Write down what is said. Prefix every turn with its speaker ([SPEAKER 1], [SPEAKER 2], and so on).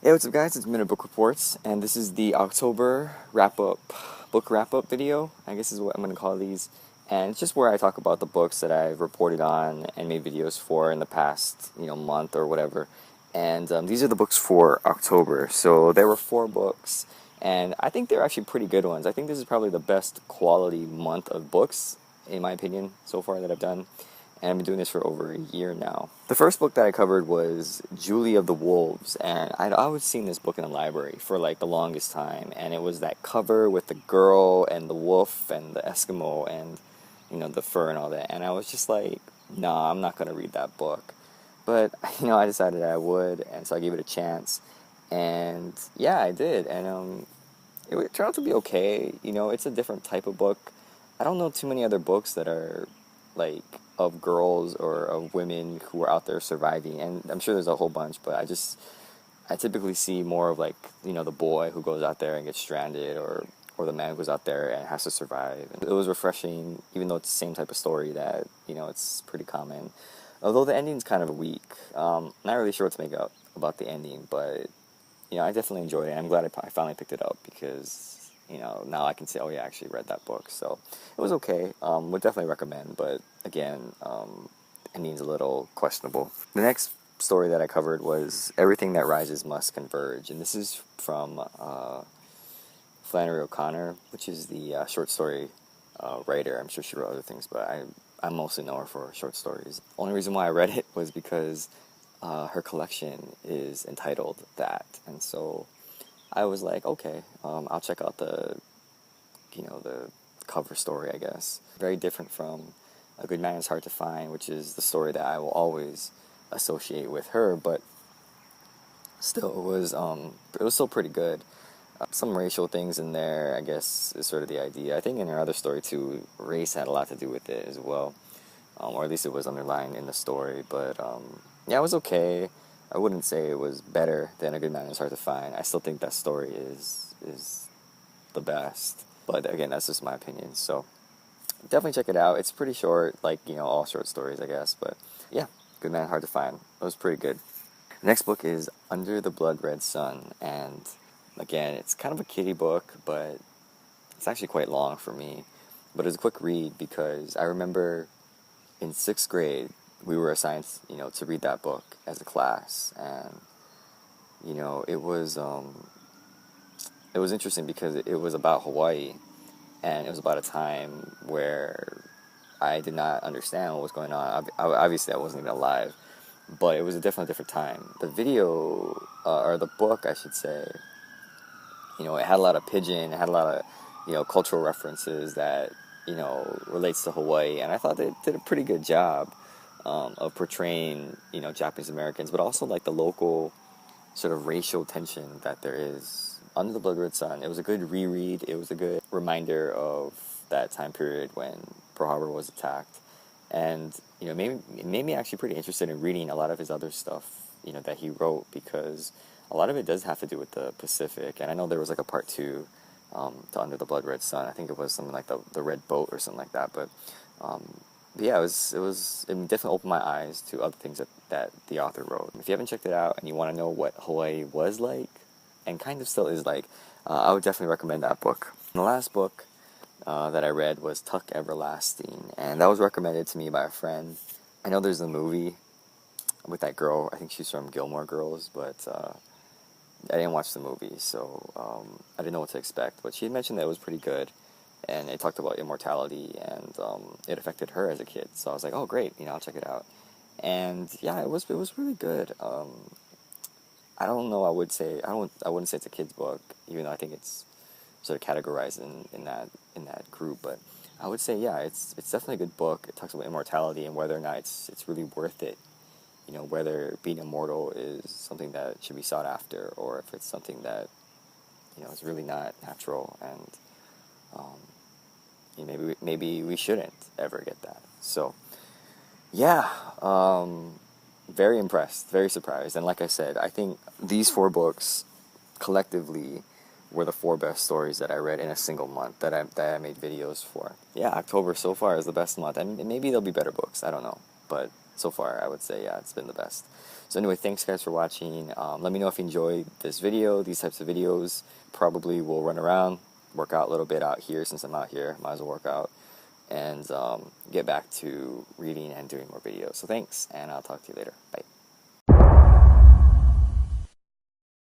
[SPEAKER 1] Hey, what's up guys, it's Minute Book Reports, and this is the October book wrap-up video, I guess is what I'm going to call these. And it's just where I talk about the books that I've reported on and made videos for in the past, month or whatever. And these are the books for October. So there were 4 books, and I think they're actually pretty good ones. I think this is probably the best quality month of books, in my opinion, so far that I've done. And I've been doing this for over a year now. The first book that I covered was Julie of the Wolves, and I'd always seen this book in the library for like the longest time, and it was that cover with the girl and the wolf and the Eskimo and, the fur and all that, and I was just like, nah, I'm not going to read that book. But, I decided I would, and so I gave it a chance, and yeah, I did, and it turned out to be okay. It's a different type of book. I don't know too many other books that are like of girls or of women who are out there surviving, and I'm sure there's a whole bunch, but I typically see more of like, the boy who goes out there and gets stranded, or the man who goes out there and has to survive. And it was refreshing, even though it's the same type of story that, it's pretty common. Although the ending's kind of weak. Not really sure what to make up about the ending, but, I definitely enjoyed it. I'm glad I finally picked it up because, now I can say, oh yeah, I actually read that book. So it was okay. Would definitely recommend, but again, ending's a little questionable. The next story that I covered was Everything That Rises Must Converge, and this is from Flannery O'Connor, which is the short story writer. I'm sure she wrote other things, but I mostly know her for short stories. Only reason why I read it was because her collection is entitled that, and so I was like, okay, I'll check out the cover story, I guess. Very different from A Good Man Is Hard to Find, which is the story that I will always associate with her, but still, it was still pretty good. Some racial things in there, I guess, is sort of the idea. I think in her other story, too, race had a lot to do with it as well, or at least it was underlined in the story, but yeah, it was okay. I wouldn't say it was better than A Good Man Is Hard to Find. I still think that story is the best, but again, that's just my opinion, so definitely check it out. It's pretty short, like, all short stories, I guess, but yeah, Good Man, Hard to Find. It was pretty good. The next book is Under the Blood Red Sun, and again, it's kind of a kiddie book, but it's actually quite long for me. But it's a quick read because I remember in 6th grade, we were assigned, to read that book as a class, and, it was interesting because it was about Hawaii, and it was about a time where I did not understand what was going on. Obviously, I wasn't even alive, but it was definitely a different time. The video, or the book, I should say, it had a lot of pidgin, it had a lot of, cultural references that, relates to Hawaii, and I thought they did a pretty good job of portraying, Japanese Americans, but also like the local sort of racial tension that there is. Under the Blood Red Sun, it was a good reread. It was a good reminder of that time period when Pearl Harbor was attacked, and it made me actually pretty interested in reading a lot of his other stuff, that he wrote, because a lot of it does have to do with the Pacific. And I know there was like a part 2 to Under the Blood Red Sun. I think it was something like the Red Boat or something like that. But yeah, it definitely opened my eyes to other things that the author wrote. If you haven't checked it out and you want to know what Hawaii was like, and kind of still is like, I would definitely recommend that book. And the last book that I read was Tuck Everlasting, and that was recommended to me by a friend. I know there's a movie with that girl. I think she's from Gilmore Girls, but I didn't watch the movie, so I didn't know what to expect. But she had mentioned that it was pretty good, and it talked about immortality, and it affected her as a kid. So I was like, oh great, I'll check it out. And yeah, it was really good. I don't know. I wouldn't say it's a kid's book, even though I think it's sort of categorized in that group. But I would say, yeah, it's definitely a good book. It talks about immortality and whether or not it's really worth it. Whether being immortal is something that should be sought after, or if it's something that is really not natural, and maybe we shouldn't ever get that. So yeah. Very impressed, very surprised, and like I said, I think these 4 books collectively were the 4 best stories that I read in a single month that I made videos for. Yeah, October so far is the best month, and maybe there'll be better books, I don't know, but so far, I would say, yeah, it's been the best. So anyway, thanks guys for watching. Let me know if you enjoyed this video, these types of videos. Probably will run around, work out a little bit out here since I'm out here. Might as well work out and get back to reading and doing more videos. So thanks, and I'll talk to you later. Bye.